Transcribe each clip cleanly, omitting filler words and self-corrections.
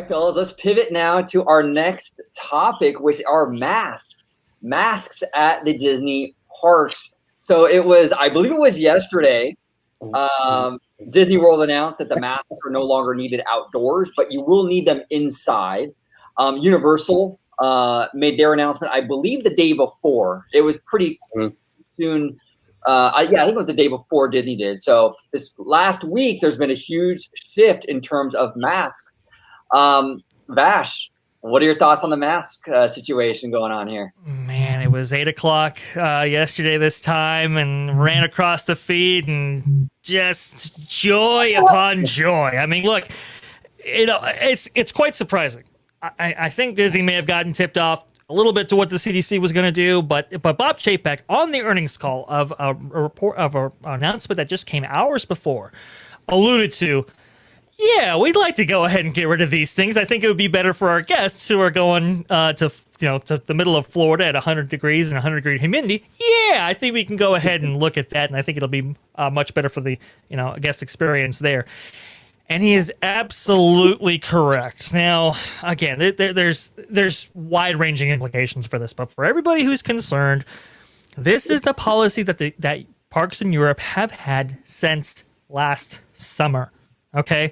right, fellas, let's pivot now to our next topic, which are masks. Masks at the Disney parks. So I believe it was yesterday, Disney World announced that the masks are no longer needed outdoors, but you will need them inside. Universal made their announcement, I believe, the day before. It was pretty soon. I think it was the day before Disney did. So this last week, there's been a huge shift in terms of masks. Vash, what are your thoughts on the mask situation going on here? Man, it was 8 o'clock yesterday this time, and ran across the feed, and just joy upon joy. I mean, look, it's quite surprising. I think Disney may have gotten tipped off a little bit to what the CDC was going to do, but Bob Chapek on the earnings call of a report of an announcement that just came hours before alluded to, yeah, we'd like to go ahead and get rid of these things. I think it would be better for our guests who are going to the middle of Florida at 100 degrees and 100-degree humidity. Yeah, I think we can go ahead and look at that, and I think it'll be much better for the guest experience there. And he is absolutely correct. Now, again, there's wide-ranging implications for this, but for everybody who's concerned, this is the policy that parks in Europe have had since last summer. Okay,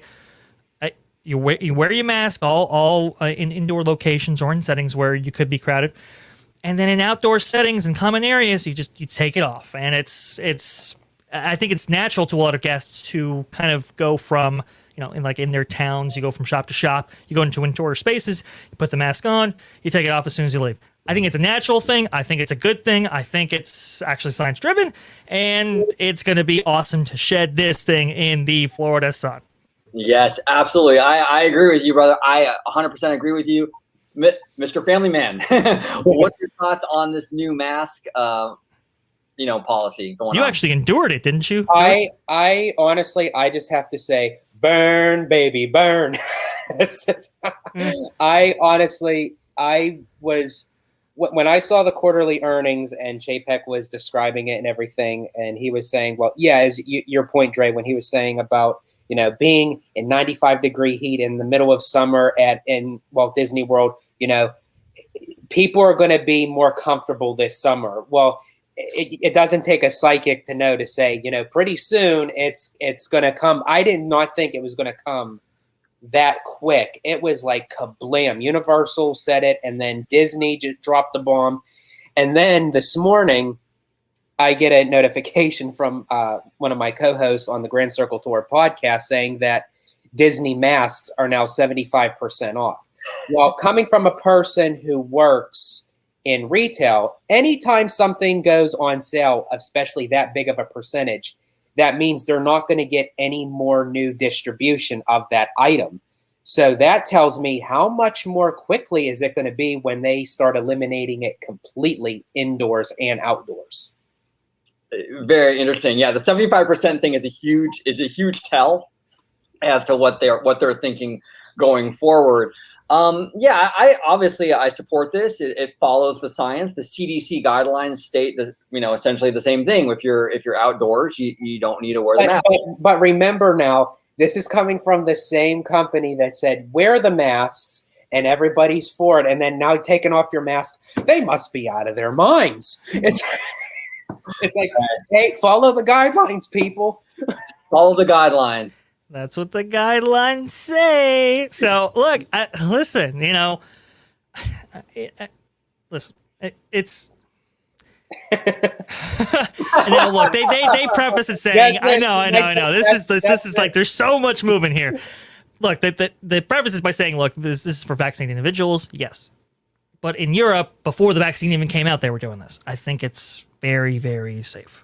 you wear your mask all in indoor locations or in settings where you could be crowded, and then in outdoor settings and common areas, you take it off. And I think it's natural to a lot of guests to kind of go from in their towns, you go from shop to shop, you go into indoor spaces, you put the mask on, you take it off as soon as you leave. I think it's a natural thing. I think it's a good thing. I think it's actually science driven, and it's going to be awesome to shed this thing in the Florida sun. Yes, absolutely. I agree with you, brother. I 100% agree with you. Mr. Family Man, what are your thoughts on this new mask policy going on? You actually endured it, didn't you? I honestly, I just have to say, burn, baby, burn. I was, when I saw the quarterly earnings and Chapek was describing it and everything, and he was saying, well, yeah, as your point, Dre, when he was saying about, being in 95-degree heat in the middle of summer in Walt Disney World, people are going to be more comfortable this summer. Well, it doesn't take a psychic to know to say, pretty soon it's going to come. I did not think it was going to come that quick. It was like kablam. Universal said it, and then Disney just dropped the bomb. And then this morning, I get a notification from one of my co-hosts on the Grand Circle Tour podcast saying that Disney masks are now 75% off. Well, coming from a person who works in retail, anytime something goes on sale, especially that big of a percentage, that means they're not going to get any more new distribution of that item. So that tells me how much more quickly is it going to be when they start eliminating it completely indoors and outdoors. Very interesting. Yeah, the 75% thing is a huge tell as to what they're thinking going forward. I support this. It follows the science. The CDC guidelines state that, essentially the same thing. If you're outdoors, you don't need to wear the mask. But remember now, this is coming from the same company that said wear the masks and everybody's for it, and then now taking off your mask, they must be out of their minds. It's like, hey, follow the guidelines, people. Follow the guidelines. That's what the guidelines say. So look, listen. It's. No, look, they preface it saying, I know. This is like there's so much movement here. Look, the preface is by saying, look, this is for vaccinated individuals, yes, but in Europe, before the vaccine even came out, they were doing this. I think it's very, very safe.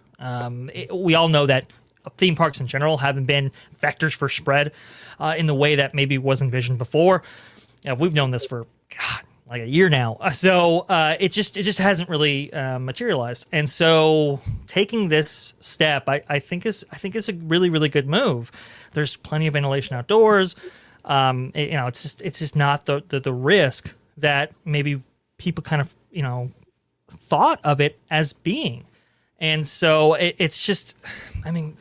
We all know that theme parks in general haven't been vectors for spread in the way that maybe was envisioned before. We've known this for like a year now, so it just hasn't really materialized. And so taking this step, I think is a really, really good move. There's plenty of ventilation outdoors. It's just not the risk that maybe people kind of thought of it as being. And so it's just, I mean,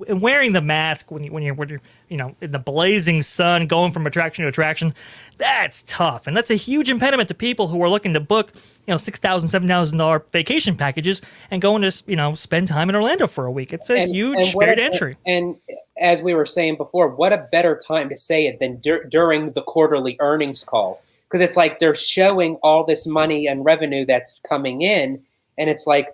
wearing the mask when you're in the blazing sun, going from attraction to attraction, that's tough, and that's a huge impediment to people who are looking to book $6,000, $7,000 vacation packages and going to spend time in Orlando for a week. It's a huge barrier to entry. And as we were saying before, what a better time to say it than during the quarterly earnings call, because it's like they're showing all this money and revenue that's coming in, and it's like,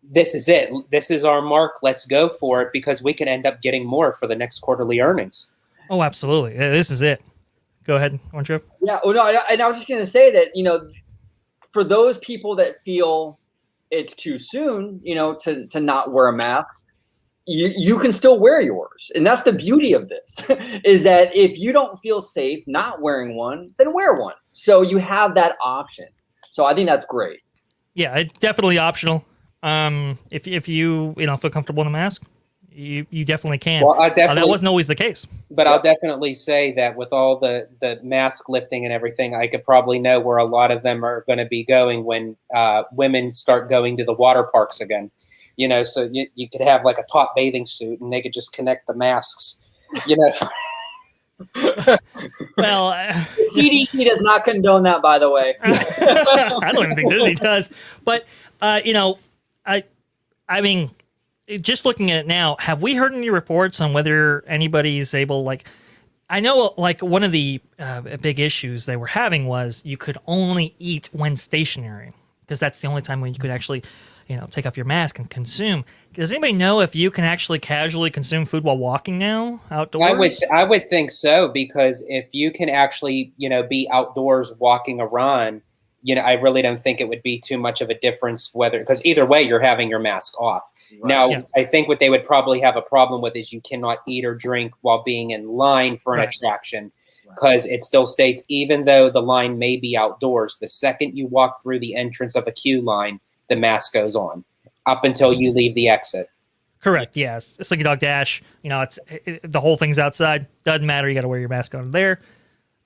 this is it. This is our mark. Let's go for it, because we can end up getting more for the next quarterly earnings. Oh, absolutely. This is it. Go ahead, orange. Yeah. Well, no, and I was just going to say that, for those people that feel it's too soon, to not wear a mask, you can still wear yours. And that's the beauty of this, is that if you don't feel safe not wearing one, then wear one. So you have that option. So I think that's great. Yeah, it's definitely optional. If you feel comfortable in a mask, you definitely can. Well, that wasn't always the case. But I'll definitely say that with all the mask lifting and everything, I could probably know where a lot of them are going to be going when women start going to the water parks again. So you could have like a top bathing suit, and they could just connect the masks. Well, the CDC does not condone that, by the way. I don't even think Disney does. But I mean, just looking at it now, have we heard any reports on whether anybody's able, I know, one of the big issues they were having was you could only eat when stationary, because that's the only time when you could actually, take off your mask and consume. Does anybody know if you can actually casually consume food while walking now outdoors? I would think so, because if you can actually, be outdoors walking around, I really don't think it would be too much of a difference because either way, you're having your mask off. Right. Now, yeah. I think what they would probably have a problem with is you cannot eat or drink while being in line for an attraction, because it still states, even though the line may be outdoors, the second you walk through the entrance of a queue line, the mask goes on up until you leave the exit. Correct. Yes. It's like a dog dash. It's the whole thing's outside. Doesn't matter. You got to wear your mask on there.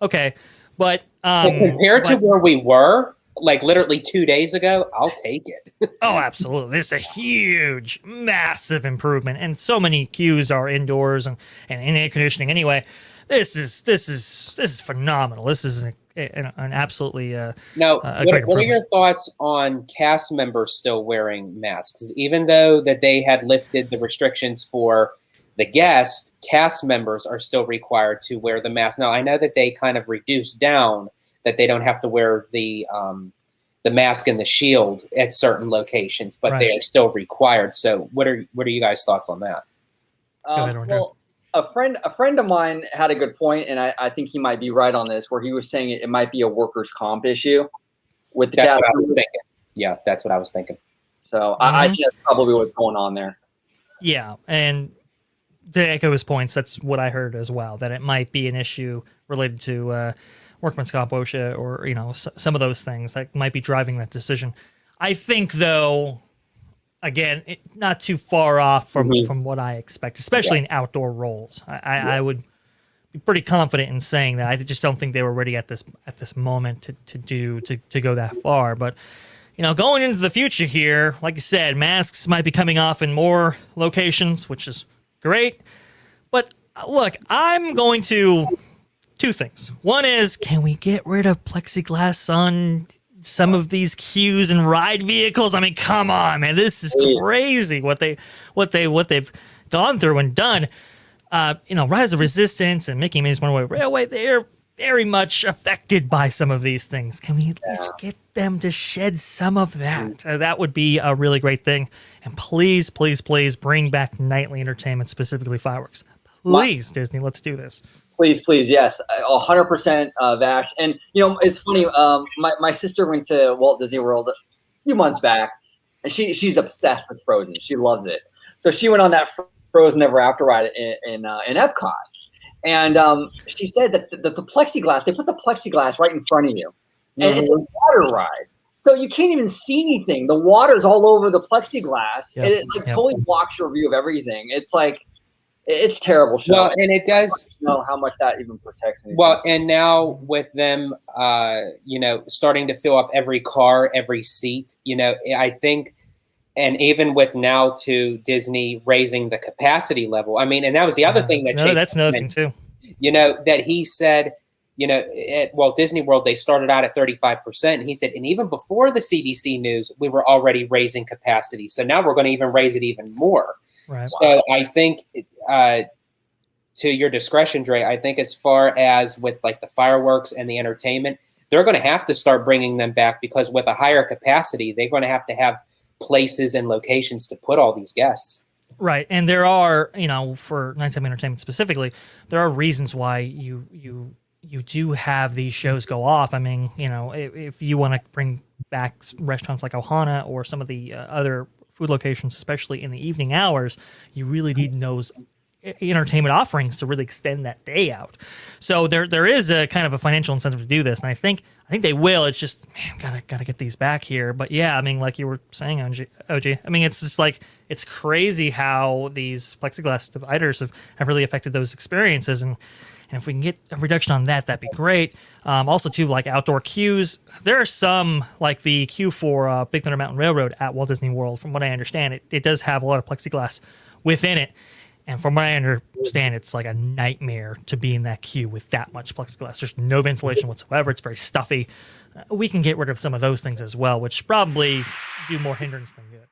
Okay. But compared to where we were, like literally 2 days ago, I'll take it. Oh, absolutely. This is a huge, massive improvement. And so many queues are indoors and in air conditioning anyway. This is phenomenal. This is an absolutely now. What are your thoughts on cast members still wearing masks? Even though that they had lifted the restrictions for the guests, cast members are still required to wear the mask. Now, I know that they kind of reduced down that they don't have to wear the mask and the shield at certain locations, but they are still required. So, what are you guys' thoughts on that? Well, a friend of mine had a good point, and I think he might be right on this, where he was saying it might be a workers' comp issue with the cast. That's what I was thinking. Yeah, that's what I was thinking. So I think that's probably what's going on there. Yeah, and to echo his points, that's what I heard as well, that it might be an issue related to workman's comp, OSHA, or some of those things that might be driving that decision. I think, though, again, not too far off from what I expect, especially in outdoor roles. I would be pretty confident in saying that. I just don't think they were ready at this moment to go that far. But going into the future here, like I said, masks might be coming off in more locations, which is great. But look, I'm going to two things. One is, can we get rid of plexiglass on some of these queues and ride vehicles? I mean, come on, man, this is crazy what they've gone through and done. Rise of Resistance and Mickey Mouse Runaway Railway, they're very much affected by some of these things. Can we at least get them to shed some of that? That would be a really great thing. And please, please, please bring back nightly entertainment, specifically fireworks. Please, Disney, let's do this. Please, yes, 100%, Vash. And it's funny. My sister went to Walt Disney World a few months back, and she's obsessed with Frozen. She loves it. So she went on that Frozen Ever After ride in Epcot, and she said that the plexiglass, they put the plexiglass right in front of you, and it's a water ride, so you can't even see anything. The water's all over the plexiglass, and it totally blocks your view of everything. It's like. It's terrible show. Well, and it does know how much that even protects anything. Well, and now with them, starting to fill up every car, every seat, I think And even with now to Disney raising the capacity level, I mean, and that was the other thing that that's another thing too. You know, that he said, you know, at Walt Disney World, they started out at 35%. And he said, and even before the CDC news, we were already raising capacity. So now we're going to even raise it even more. Right. So I think, to your discretion, Dre, I think as far as with like the fireworks and the entertainment, they're going to have to start bringing them back, because with a higher capacity, they're going to have places and locations to put all these guests. Right. And there are, you know, for nighttime entertainment specifically, there are reasons why you do have these shows go off. I mean, you know, if you want to bring back restaurants like Ohana or some of the other food locations, especially in the evening hours, you really need those entertainment offerings to really extend that day out. So there is a kind of a financial incentive to do this, and I think they will. It's just, man, gotta get these back here. But yeah, I mean, like you were saying, OG, I mean, it's just like, it's crazy how these plexiglass dividers have really affected those experiences, and if we can get a reduction on that, that'd be great. Also, too, like outdoor queues, there are some, like the queue for Big Thunder Mountain Railroad at Walt Disney World. From what I understand, it does have a lot of plexiglass within it. And from what I understand, it's like a nightmare to be in that queue with that much plexiglass. There's no ventilation whatsoever. It's very stuffy. We can get rid of some of those things as well, which probably do more hindrance than good.